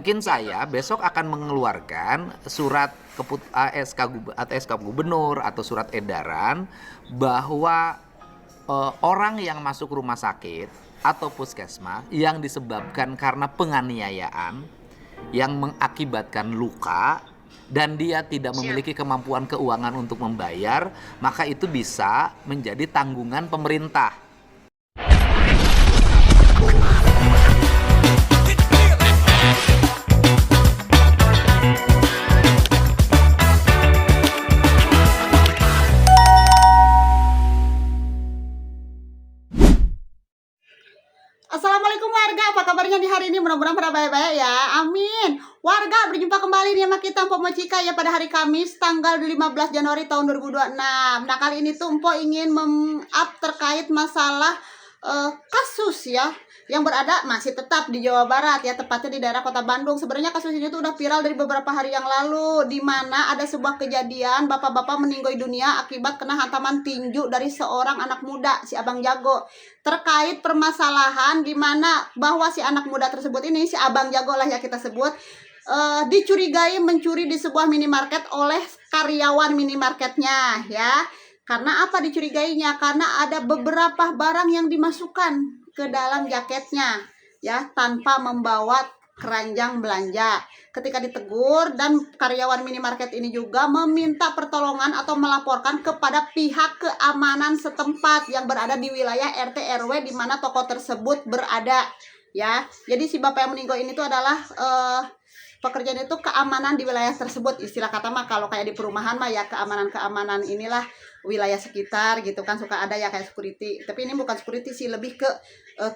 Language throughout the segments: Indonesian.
Mungkin saya besok akan mengeluarkan surat atau SK gubernur atau surat edaran bahwa orang yang masuk rumah sakit atau puskesmas yang disebabkan karena penganiayaan yang mengakibatkan luka dan dia tidak memiliki kemampuan keuangan untuk membayar, maka itu bisa menjadi tanggungan pemerintah. Assalamualaikum warga, apa kabarnya di hari ini? Mudah-mudahan pada baik-baik ya, amin. Warga, berjumpa kembali nih sama kita Mpok Mochika ya pada hari Kamis tanggal 15 Januari tahun 2026. Nah kali ini tuh Mpok ingin mem-up terkait masalah kasus ya yang berada masih tetap di Jawa Barat ya, tepatnya di daerah Kota Bandung. Sebenarnya kasus ini tuh udah viral dari beberapa hari yang lalu, di mana ada sebuah kejadian bapak-bapak meninggal dunia akibat kena hantaman tinju dari seorang anak muda, si Abang Jago. Terkait permasalahan di mana bahwa si anak muda tersebut ini, si Abang Jago lah ya kita sebut, dicurigai mencuri di sebuah minimarket oleh karyawan minimarketnya ya. Karena apa dicurigainya? Karena ada beberapa barang yang dimasukkan ke dalam jaketnya ya, tanpa membawa keranjang belanja. Ketika ditegur, dan karyawan minimarket ini juga meminta pertolongan atau melaporkan kepada pihak keamanan setempat yang berada di wilayah RT RW di mana toko tersebut berada ya. Jadi si bapak yang meninggal ini tuh adalah pekerjaan itu keamanan di wilayah tersebut, istilah kata mah kalau kayak di perumahan mah ya keamanan inilah wilayah sekitar gitu kan, suka ada ya kayak security, tapi ini bukan security sih, lebih ke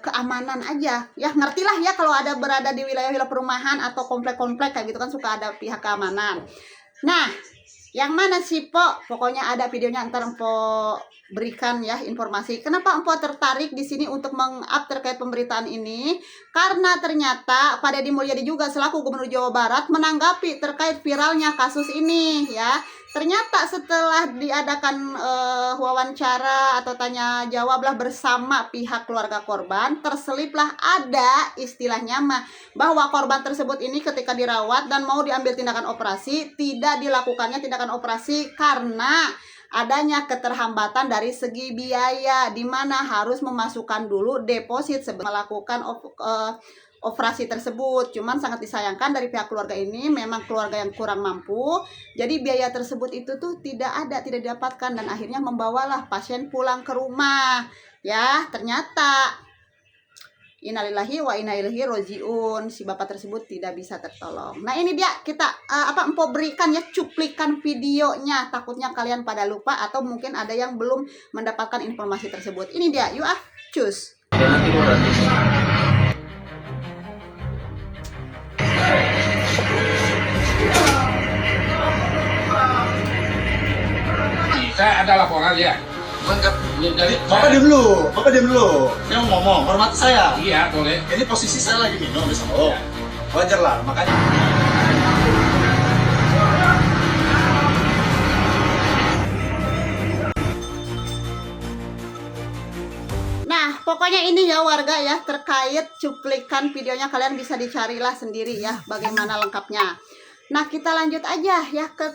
keamanan aja ya, ngertilah ya kalau ada berada di wilayah perumahan atau komplek-komplek kayak gitu kan suka ada pihak keamanan. Nah yang mana sih pokoknya ada videonya, ntar Empo berikan ya informasi. Kenapa Empo tertarik di sini untuk meng-up terkait pemberitaan ini? Karena ternyata Pak Deddy Mulyadi juga selaku Gubernur Jawa Barat menanggapi terkait viralnya kasus ini ya. Ternyata setelah diadakan wawancara atau tanya jawablah bersama pihak keluarga korban, terseliplah ada istilahnya bahwa korban tersebut ini ketika dirawat dan mau diambil tindakan operasi, tidak dilakukannya tindakan operasi karena adanya keterhambatan dari segi biaya, di mana harus memasukkan dulu deposit sebelum melakukan operasi tersebut. Cuman sangat disayangkan dari pihak keluarga ini memang keluarga yang kurang mampu, jadi biaya tersebut itu tuh tidak didapatkan, dan akhirnya membawalah pasien pulang ke rumah ya. Ternyata innalillahi wa inna ilaihi rojiun, si bapak tersebut tidak bisa tertolong. Nah ini dia kita Empo berikan ya cuplikan videonya, takutnya kalian pada lupa atau mungkin ada yang belum mendapatkan informasi tersebut. Ini dia, yuk cus. Saya ada laporan ya. Jadi Bapak diam dulu. Saya mau ngomong, hormati saya. iya boleh. Ini posisi saya lagi minum di sana. Wajar lah, makanya. Nah, pokoknya ini ya warga ya, terkait cuplikan videonya kalian bisa dicarilah sendiri ya bagaimana lengkapnya. Nah, kita lanjut aja ya ke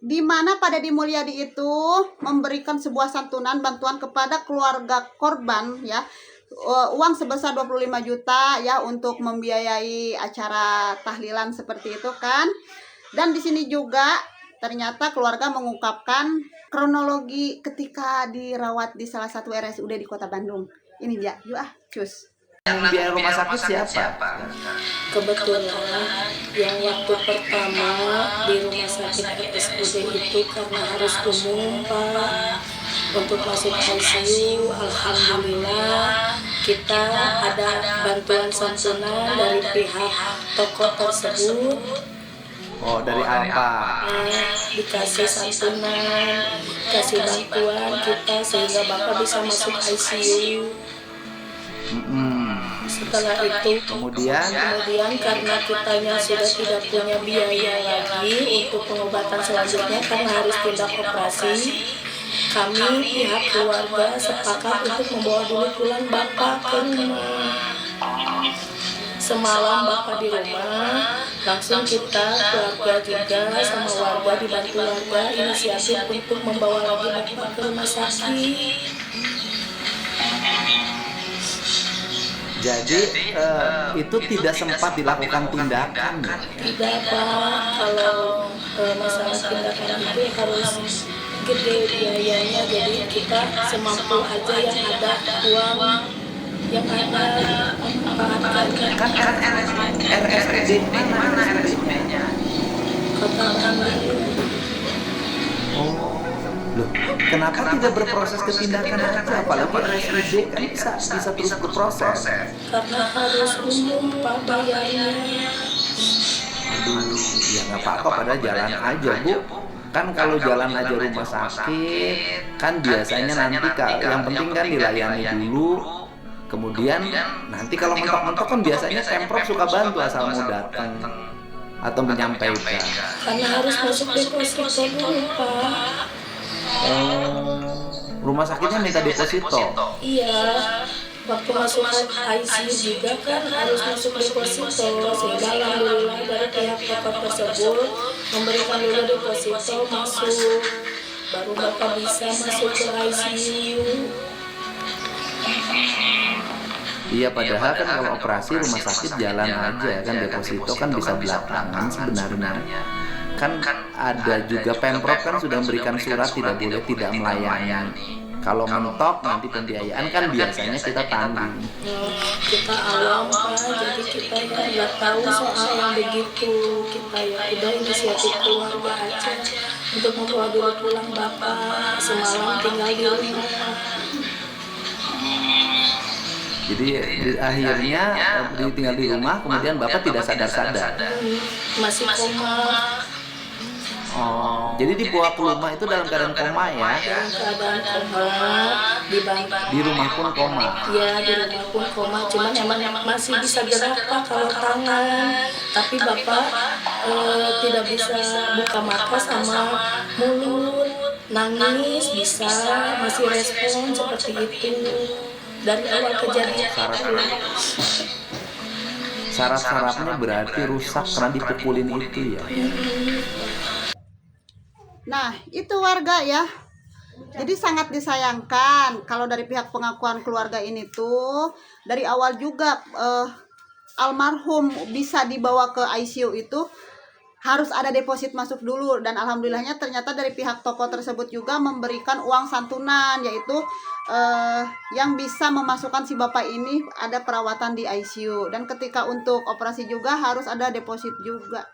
di mana Pak Deddy Mulyadi itu memberikan sebuah santunan bantuan kepada keluarga korban ya, uang sebesar 25 juta ya untuk membiayai acara tahlilan seperti itu kan. Dan di sini juga ternyata keluarga mengungkapkan kronologi ketika dirawat di salah satu RSUD di Kota Bandung. Ini dia, yuk cus. Yang biaya rumah sakit siapa? Kebetulan yang waktu pertama di rumah sakit RSUD itu karena harus umum Pak, untuk masuk ICU alhamdulillah kita ada bantuan santunan dari pihak toko tersebut. Oh, dari Alfa. Dikasih santunan, kasih bantuan kita sehingga Bapak bisa masuk ICU. Setelah itu Kemudian karena kitanya sudah tidak punya biaya lagi untuk pengobatan selanjutnya karena harus tindak operasi, kami pihak keluarga sepakat untuk membawa dulu pulang Bapak ke rumah. semalam Bapak di rumah, langsung kita keluarga juga sama warga dibantu warga inisiatif untuk membawa lagi Bapak ke rumah sakit. Jadi itu tidak sempat dilakukan tindakan ya? Tidak Pak, kalau masalah tindakan itu harus gede biayanya, jadi kita semampu aja yang ada uang yang ada manfaatkan. Kan RSUD mana RSUD-nya? Katakan Oh, loh, kenapa tidak berproses ke tindakan aja? Apalagi RSUD kan bisa terus berproses. karena harus umum Pak bayarnya. Aduh, ya nggak apa-apa, pada jalan aja Bu. Kan kalau jalan aja rumah sakit, kan biasanya nanti yang penting kan dilayani dulu. Kemudian nanti kalau mentok-mentok kan biasanya Pemprov suka bantu asal mau datang atau menyampaikan. Karena harus masuk deposito dulu Pak. Rumah sakitnya minta deposito. Iya, waktu masuk ICU juga kan harus masuk deposito, sehingga alhamdulillah dari pihak toko tersebut memberikan dulu deposito masuk, baru Bapak bisa masuk ke ICU. Iya, padahal kan kalau operasi rumah sakit jalan aja kan, deposito kan bisa belakangan sebenarnya. Kan ada juga Pemprov kan sudah memberikan surat tidak boleh tidak melayani. Kalau mentok nanti pembiayaan kan biasanya kita tanggung. Kita awam Pak, jadi kita nggak tahu soal yang begitu. Kita ya udah inisiatif keluarga aja untuk membawa dulu pulang Bapak, semalam tinggal di rumah. Jadi akhirnya tinggal di rumah, kemudian Bapak tidak sadar-sadar. Masih koma. Oh, jadi dibawa ke rumah itu dalam keadaan koma ya? Dalam keadaan koma, Di rumah pun koma. ya di rumah pun koma, cuman emang masih bisa gerak Pak kalau tangan, tapi Bapak tidak bisa buka mata sama mulut, nangis bisa, masih respon seperti itu dari awal kejadian. Saraf-sarafnya berarti rusak karena dipukulin itu ya? Nah, itu warga ya. Jadi sangat disayangkan kalau dari pihak pengakuan keluarga ini tuh dari awal juga almarhum bisa dibawa ke ICU itu harus ada deposit masuk dulu, dan alhamdulillahnya ternyata dari pihak toko tersebut juga memberikan uang santunan, yaitu yang bisa memasukkan si bapak ini ada perawatan di ICU, dan ketika untuk operasi juga harus ada deposit juga.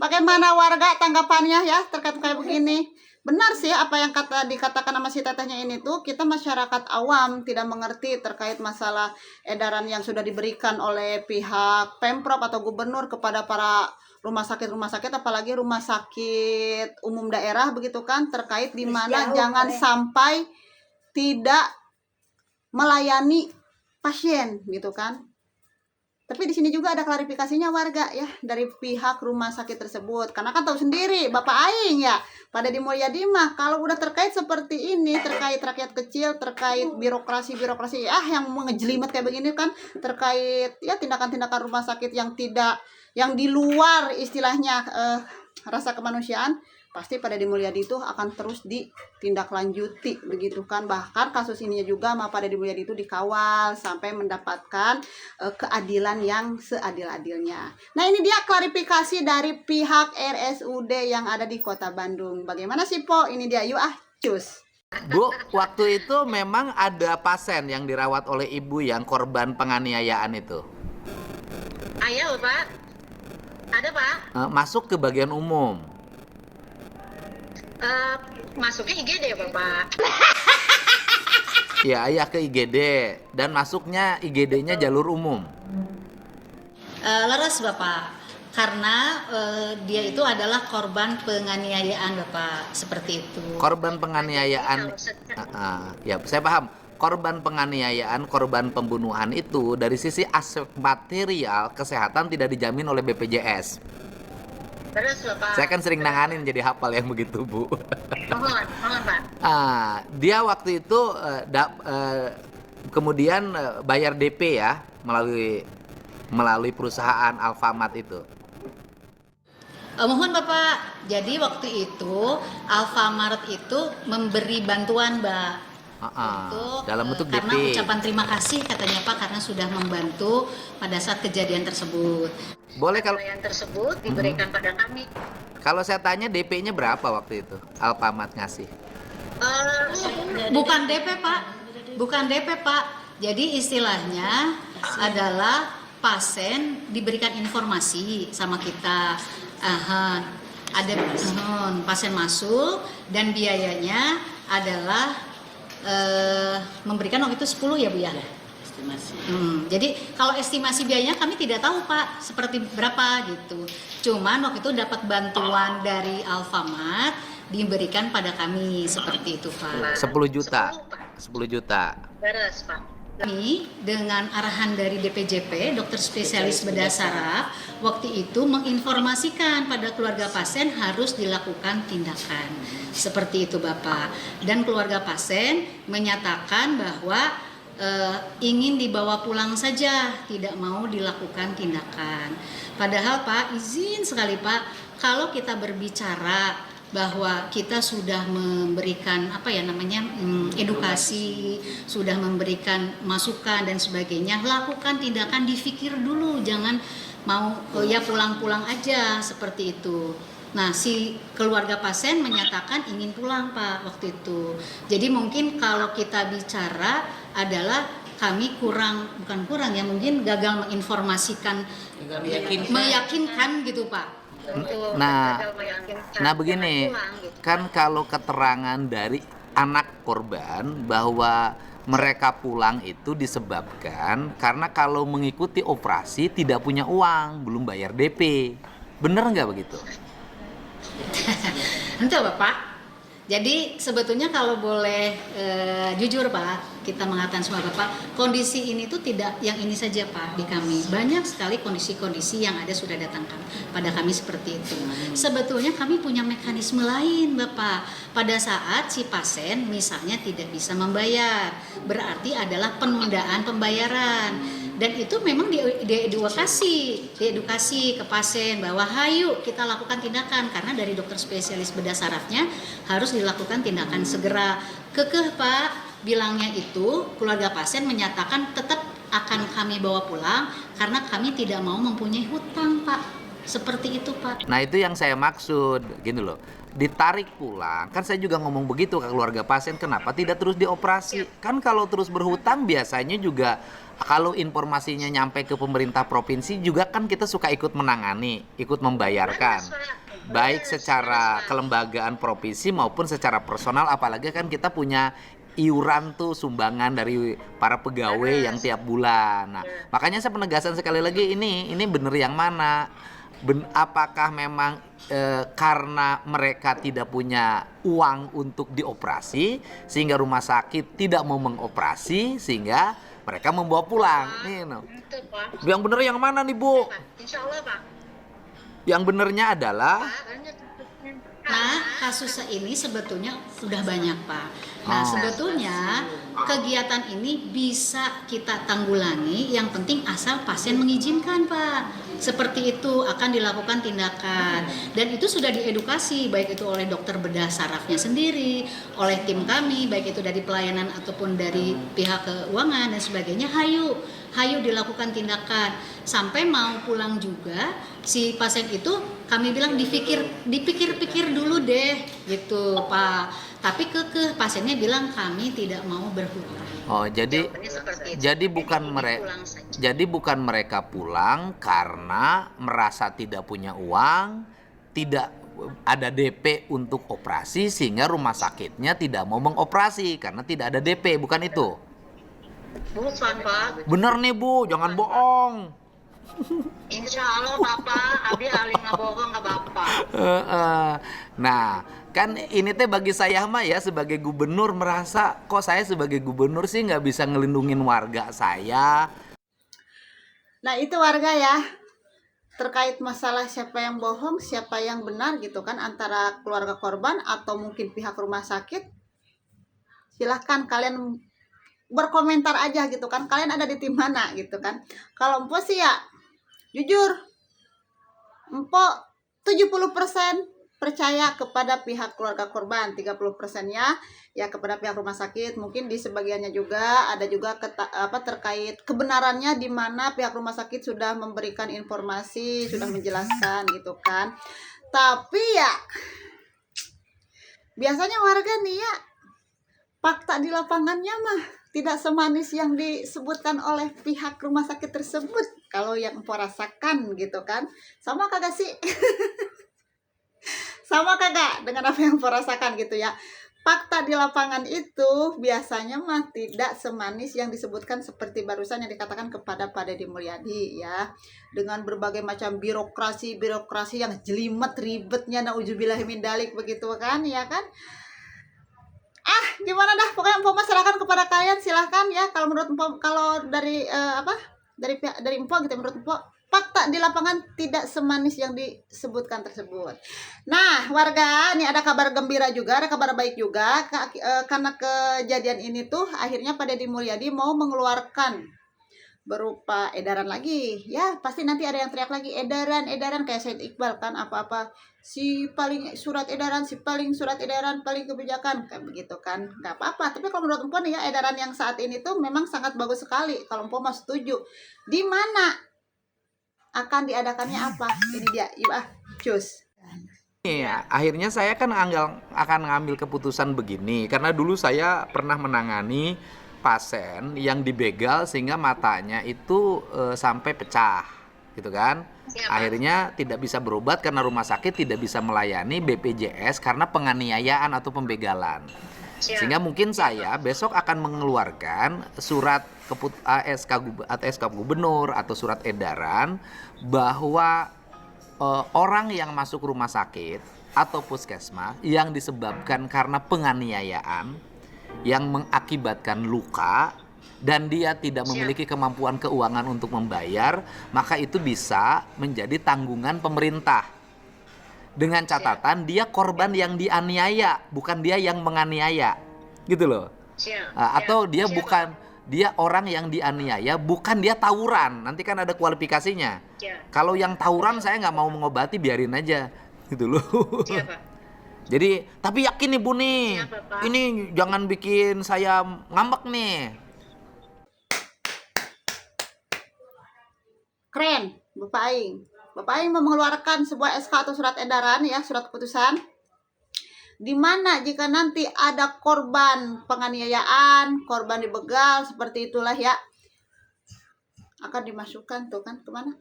Bagaimana warga tanggapannya ya terkait kayak begini? Benar sih apa yang dikatakan sama si tetehnya ini tuh, kita masyarakat awam tidak mengerti terkait masalah edaran yang sudah diberikan oleh pihak Pemprov atau gubernur kepada para rumah sakit, apalagi rumah sakit umum daerah begitu kan, terkait di mana jangan sampai tidak melayani pasien gitu kan. Tapi di sini juga ada klarifikasinya warga ya dari pihak rumah sakit tersebut, karena kan tahu sendiri Bapak Aing ya pada di Mulyadi mah kalau udah terkait seperti ini, terkait rakyat kecil, terkait birokrasi yang mengejelimet kayak begini kan, terkait ya tindakan-tindakan rumah sakit yang di luar istilahnya rasa kemanusiaan, pasti pada di Mulyadi itu akan terus ditindaklanjuti begitu kan. Bahkan kasus ininya juga sama pada di Mulyadi itu dikawal sampai mendapatkan keadilan yang seadil-adilnya. Nah, ini dia klarifikasi dari pihak RSUD yang ada di Kota Bandung. Bagaimana sih Po? Ini dia, yuk cus. Bu, waktu itu memang ada pasien yang dirawat oleh ibu yang korban penganiayaan itu. Ayo Pak, ada Pak. Masuk ke bagian umum. Masuknya IGD ya Bapak. Ya, ayah ke IGD dan masuknya IGD-nya jalur umum. Leres Bapak, karena dia itu adalah korban penganiayaan Bapak, seperti itu. Korban penganiayaan, ya saya paham. Korban penganiayaan, korban pembunuhan itu dari sisi aspek material kesehatan tidak dijamin oleh BPJS. Terus Bapak. Saya kan sering nanganin jadi hafal yang begitu Bu. Mohon Pak. Dia waktu itu kemudian bayar DP ya melalui perusahaan Alfamart itu. Mohon Bapak, jadi waktu itu Alfamart itu memberi bantuan Mbak. Untuk, dalam bentuk karena DP. ucapan terima kasih katanya Pak karena sudah membantu pada saat kejadian tersebut. Boleh kalau Yang tersebut diberikan pada kami. kalau saya tanya DP-nya berapa waktu itu Alfamart ngasih? Bukan DP Pak, bukan DP Pak. Jadi istilahnya adalah pasien diberikan informasi sama kita. Ada pasien masuk dan biayanya adalah memberikan waktu itu 10 ya Bu ya? Estimasi. Jadi kalau estimasi biayanya kami tidak tahu Pak seperti berapa gitu. Cuman waktu itu dapat bantuan dari Alfamart diberikan pada kami seperti itu Pak. 10 juta. 10 juta. Beres, Pak. Kami dengan arahan dari DPJP, dokter spesialis bedah saraf, waktu itu menginformasikan pada keluarga pasien harus dilakukan tindakan. Seperti itu Bapak. Dan keluarga pasien menyatakan bahwa ingin dibawa pulang saja, tidak mau dilakukan tindakan. Padahal Pak, izin sekali Pak, kalau kita berbicara bahwa kita sudah memberikan edukasi, sudah memberikan masukan dan sebagainya, lakukan tindakan, dipikir dulu, jangan mau ya pulang-pulang aja seperti itu. Nah, si keluarga pasien menyatakan ingin pulang Pak waktu itu. Jadi mungkin kalau kita bicara adalah kami bukan kurang ya, mungkin gagal menginformasikan, meyakinkan gitu Pak. Nah begini, kan kalau keterangan dari anak korban bahwa mereka pulang itu disebabkan karena kalau mengikuti operasi tidak punya uang, belum bayar DP. Bener nggak begitu? Itu Bapak. Jadi sebetulnya kalau boleh jujur Pak, kita mengatakan semua Bapak, kondisi ini tuh tidak yang ini saja Pak di kami. Banyak sekali kondisi-kondisi yang ada sudah datang pada kami seperti itu. Sebetulnya kami punya mekanisme lain Bapak. Pada saat si pasien misalnya tidak bisa membayar, berarti adalah penundaan pembayaran. Dan itu memang diedukasi ke pasien bahwa hayu kita lakukan tindakan, karena dari dokter spesialis bedah sarafnya harus dilakukan tindakan segera. Kekeh Pak, bilangnya itu keluarga pasien menyatakan tetap akan kami bawa pulang karena kami tidak mau mempunyai hutang Pak. Seperti itu Pak. Nah itu yang saya maksud, gini loh, ditarik pulang. Kan saya juga ngomong begitu ke keluarga pasien, kenapa tidak terus dioperasi? Kan kalau terus berhutang biasanya juga kalau informasinya nyampe ke pemerintah provinsi juga kan kita suka ikut menangani, ikut membayarkan. Baik secara kelembagaan provinsi maupun secara personal, apalagi kan kita punya iuran tuh sumbangan dari para pegawai yang tiap bulan. Nah, makanya saya penegasan sekali lagi ini bener yang mana? Apakah memang karena mereka tidak punya uang untuk dioperasi sehingga rumah sakit tidak mau mengoperasi sehingga mereka membawa pulang? Nih, no. Yang bener yang mana nih Bu? Insya Allah Pak. Yang benernya adalah Nah, kasus ini sebetulnya sudah banyak Pak. Nah, sebetulnya kegiatan ini bisa kita tanggulangi, yang penting asal pasien mengizinkan Pak. Seperti itu akan dilakukan tindakan. Dan itu sudah diedukasi, baik itu oleh dokter bedah sarafnya sendiri, oleh tim kami, baik itu dari pelayanan ataupun dari pihak keuangan dan sebagainya. Hayu dilakukan tindakan. Sampai mau pulang juga, si pasien itu kami bilang dipikir-pikir dulu deh gitu Pak. Tapi kekeh pasiennya bilang kami tidak mau berhutang. oh jadi bukan mereka pulang karena merasa tidak punya uang, tidak ada DP untuk operasi sehingga rumah sakitnya tidak mau mengoperasi karena tidak ada DP, bukan itu? Bukan Pak. Bener nih Bu, jangan bohong. Insya Allah Bapak, abi ali ngabohong nggak Bapak. Nah, kan ini teh bagi saya mah ya sebagai gubernur merasa kok saya sebagai gubernur sih nggak bisa ngelindungin warga saya. Nah itu warga ya, terkait masalah siapa yang bohong, siapa yang benar gitu kan, antara keluarga korban atau mungkin pihak rumah sakit. Silahkan kalian berkomentar aja gitu kan, kalian ada di tim mana gitu kan. Kalau Empo sih ya jujur, Empo 70% percaya kepada pihak keluarga korban, 30%-nya ya kepada pihak rumah sakit. Mungkin di sebagiannya juga ada juga terkait kebenarannya, di mana pihak rumah sakit sudah memberikan informasi, sudah menjelaskan gitu kan. Tapi ya biasanya warga nih ya, fakta di lapangannya mah tidak semanis yang disebutkan oleh pihak rumah sakit tersebut. Kalau yang Empo rasakan gitu kan, sama kagak sih? Sama kagak dengan apa yang Empo rasakan gitu ya. Fakta di lapangan itu biasanya mah tidak semanis yang disebutkan seperti barusan yang dikatakan kepada Pak Deddy Mulyadi ya. Dengan berbagai macam birokrasi yang jelimet ribetnya, nauzubillahi min dzalik begitu kan ya kan. Gimana dah, pokoknya Empo serahkan kepada kalian, silahkan ya. Kalau menurut Empo, kalau dari dari Empo gitu, menurut Empo fakta di lapangan tidak semanis yang disebutkan tersebut. Nah warga, nih ada kabar gembira juga, ada kabar baik juga, karena kejadian ini tuh akhirnya Pak Deddy Mulyadi mau mengeluarkan berupa edaran lagi ya. Pasti nanti ada yang teriak lagi edaran kayak Said Iqbal kan, apa-apa si paling surat edaran paling kebijakan kayak begitu kan. Nggak apa-apa, tapi kalau menurut Empo nih ya, edaran yang saat ini tuh memang sangat bagus sekali. Kalau Empo mah setuju. Di mana akan diadakannya apa? Ini dia, yuk cus. Iya, akhirnya saya kan akan ngambil keputusan begini karena dulu saya pernah menangani pasien yang dibegal sehingga matanya itu sampai pecah, gitu kan? Akhirnya tidak bisa berobat karena rumah sakit tidak bisa melayani BPJS karena penganiayaan atau pembegalan. Sehingga mungkin saya besok akan mengeluarkan surat SK gubernur atau surat edaran bahwa orang yang masuk rumah sakit atau puskesmas yang disebabkan karena penganiayaan yang mengakibatkan luka dan dia tidak memiliki kemampuan keuangan untuk membayar, maka itu bisa menjadi tanggungan pemerintah. Dengan catatan dia korban yang dianiaya, bukan dia yang menganiaya. Gitu loh. Atau dia dia orang yang dianiaya, bukan dia tawuran. Nanti kan ada kualifikasinya. Kalau yang tawuran saya nggak mau mengobati, biarin aja. Gitu loh. Jadi, tapi yakin nih Bu nih, ini jangan bikin saya ngambek nih. Keren, Bapak Aing. Bapak Aing mau mengeluarkan sebuah SK atau surat edaran ya, surat keputusan. Di mana jika nanti ada korban penganiayaan, korban dibegal, seperti itulah ya, akan dimasukkan tuh kan kemana?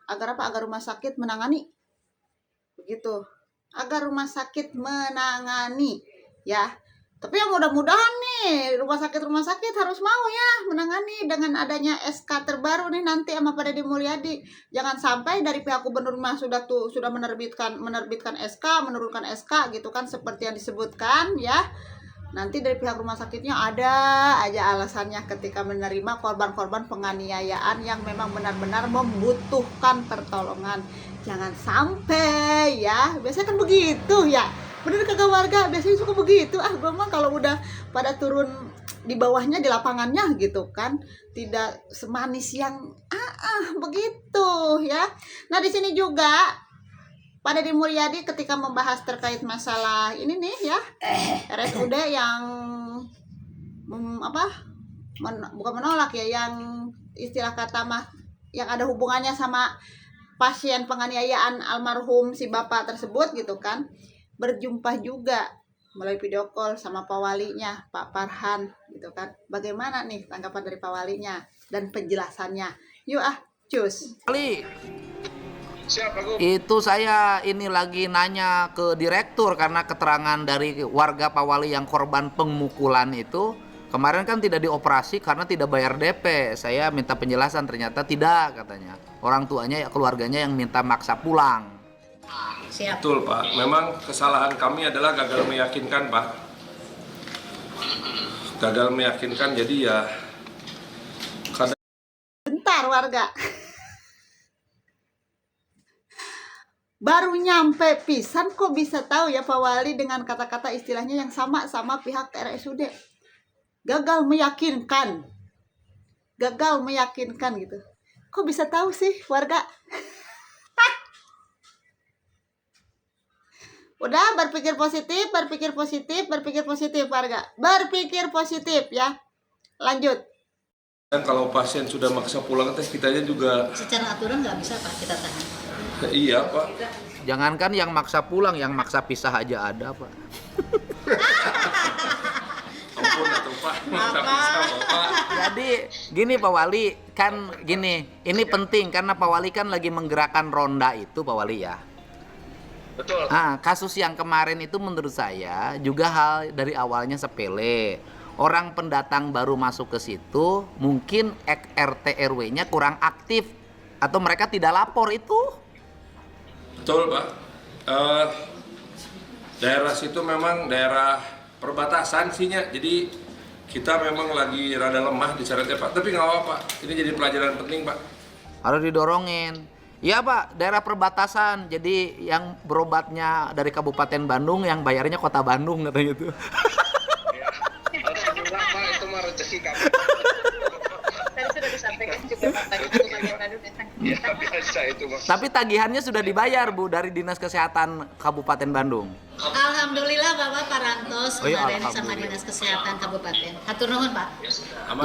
Agar apa? Agar rumah sakit menangani. Begitu. Agar rumah sakit menangani ya. Tapi yang mudah-mudahan nih rumah sakit harus mau ya menangani dengan adanya SK terbaru nih nanti sama Pak Deddy Mulyadi. Jangan sampai dari pihak gubernur mah sudah menerbitkan SK, menurunkan SK gitu kan seperti yang disebutkan ya. Nanti dari pihak rumah sakitnya ada aja alasannya ketika menerima korban-korban penganiayaan yang memang benar-benar membutuhkan pertolongan. Jangan sampai ya. Biasanya kan begitu ya. Bener kagak warga? Biasanya suka begitu. Gue mah kalau udah pada turun di bawahnya, di lapangannya gitu kan, tidak semanis yang begitu ya. Nah di sini juga Pak Deddy Mulyadi ketika membahas terkait masalah ini nih ya, RSUD yang bukan menolak ya, yang istilah kata mah yang ada hubungannya sama pasien penganiayaan almarhum si bapak tersebut gitu kan, berjumpa juga melalui video call sama Pak Walinya, Pak Farhan gitu kan. Bagaimana nih tanggapan dari Pak Walinya dan penjelasannya? Yuk cus. Kali itu saya ini lagi nanya ke direktur karena keterangan dari warga Pak Wali yang korban pemukulan itu kemarin kan tidak dioperasi karena tidak bayar DP. Saya minta penjelasan, ternyata tidak katanya. Orang tuanya ya keluarganya yang minta maksa pulang. Siap. Betul Pak, memang kesalahan kami adalah gagal meyakinkan Pak. Gagal meyakinkan, jadi ya Bentar warga. Baru nyampe pisan kok bisa tahu ya Pak Wali dengan kata-kata istilahnya yang sama pihak RSUD. Gagal meyakinkan gitu. Kok bisa tahu sih warga? Udah berpikir positif warga. Berpikir positif ya. Lanjut. Dan kalau pasien sudah maksa pulang, kitanya juga Secara aturan nggak bisa Pak kita tahan. iya Pak. Jangankan yang maksa pulang, yang maksa pisah aja ada, Pak. Ampun atuh Pak, maksa pisah Bapak. Jadi gini Pak Wali, kan gini, ini penting karena Pak Wali kan lagi menggerakkan ronda itu Pak Wali ya. Betul. Kasus yang kemarin itu menurut saya juga hal dari awalnya sepele. Orang pendatang baru masuk ke situ, mungkin RT RW-nya kurang aktif atau mereka tidak lapor itu. Betul Pak. Daerah situ memang daerah perbatasan sihnya, jadi kita memang lagi rada lemah di syaratnya Pak. Tapi nggak apa-apa, ini jadi pelajaran penting Pak. Harus didorongin. Iya Pak, daerah perbatasan. Jadi yang berobatnya dari Kabupaten Bandung, yang bayarnya Kota Bandung katanya gitu. Alhamdulillah Pak, itu mah rezeki kami. Tadi sudah disampaikan juga Pak, tadi itu bagian tadi Ya biasa itu Mas. Tapi tagihannya sudah dibayar Bu dari Dinas Kesehatan Kabupaten Bandung. Alhamdulillah Bapak Parantos Oh iya, kemarin sama alhamdulillah. Dinas Kesehatan Kabupaten. Hatur nuhun Pak.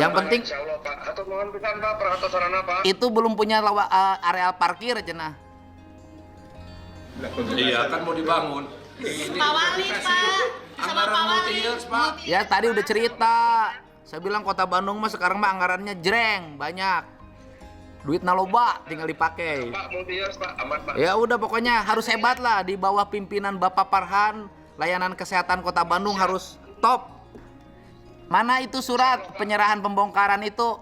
Yang penting Insyaallah Pak. Atau mohon pisan Pak perhatian sarana Pak. itu belum punya areal parkir cenah. Iya kan mau dibangun. Pak Wali Pak. Sama Pak Wali. Ya tadi udah cerita. Saya bilang Kota Bandung mah sekarang mah anggarannya jreng, banyak. Duit naloba tinggal dipakai. Pak multi-years Pak, aman Pak. Ya udah pokoknya harus hebat lah di bawah pimpinan Bapak Farhan, layanan kesehatan Kota Bandung harus top. Mana itu surat penyerahan pembongkaran itu?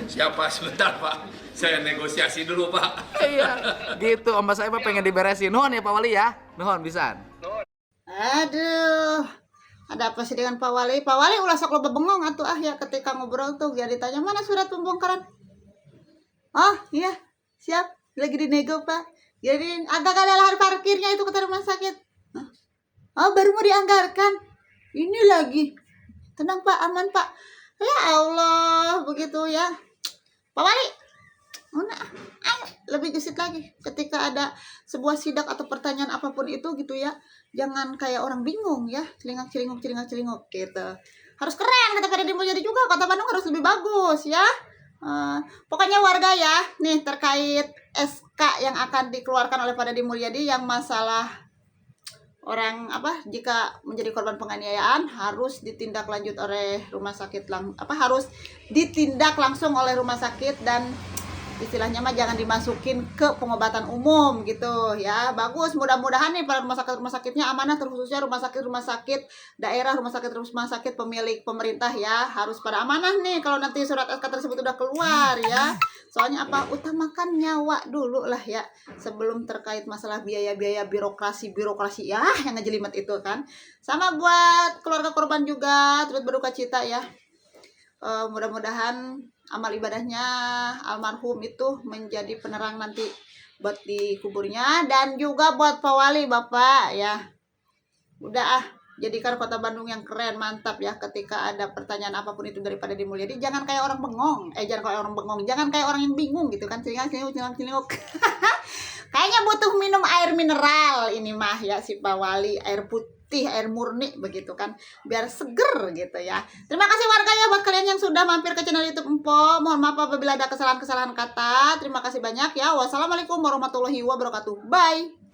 Siapa sebentar Pak? Saya negosiasi dulu Pak. Iya, gitu. Sama saya mah pengen diberesin. Nuhun ya Pak Wali ya. Nuhun pisan. Aduh. Ada apa sih dengan Pak Wali? Pak Wali ulah sok loba bengong atuh ya ketika ngobrol tuh dia ditanya mana surat pembongkaran. Oh iya siap lagi dinego Pak. Jadi agak ada lahan parkirnya itu ke rumah sakit. Hah? Oh baru mau dianggarkan. Ini lagi. Tenang Pak, aman Pak. Ya Allah begitu ya. Pak Wali. Lebih gesit lagi ketika ada sebuah sidak atau pertanyaan apapun itu gitu ya, jangan kayak orang bingung ya, celingak celinguk gitu, harus keren kata Pak Deddy Mulyadi juga, Kota Bandung harus lebih bagus ya. Pokoknya warga ya nih terkait SK yang akan dikeluarkan oleh Pak Deddy Mulyadi yang masalah orang jika menjadi korban penganiayaan harus ditindaklanjut oleh rumah sakit harus ditindak langsung oleh rumah sakit dan istilahnya mah jangan dimasukin ke pengobatan umum gitu ya. Bagus, mudah-mudahan nih para rumah sakitnya amanah, terkhususnya rumah sakit daerah, rumah sakit pemilik pemerintah ya, harus pada amanah nih kalau nanti surat SK tersebut udah keluar ya. Soalnya utamakan nyawa dulu lah ya sebelum terkait masalah biaya birokrasi ya yang ngejelimet itu kan. Sama buat keluarga korban juga turut berduka cita ya. Mudah-mudahan amal ibadahnya almarhum itu menjadi penerang nanti buat di kuburnya dan juga buat Pak Wali Bapak ya. Udah jadikan Kota Bandung yang keren, mantap ya ketika ada pertanyaan apapun itu daripada Deddy Mulyadi. Jangan kayak orang bengong, jangan kayak orang yang bingung gitu kan, celingak. Kayaknya butuh minum air mineral ini mah ya si Pak Wali, air putih, air murni begitu kan, biar seger gitu ya. Terima kasih warga ya buat kalian yang sudah mampir ke channel YouTube Empo. Mohon maaf apabila ada kesalahan kata. Terima kasih banyak ya. Wassalamualaikum warahmatullahi wabarakatuh. Bye.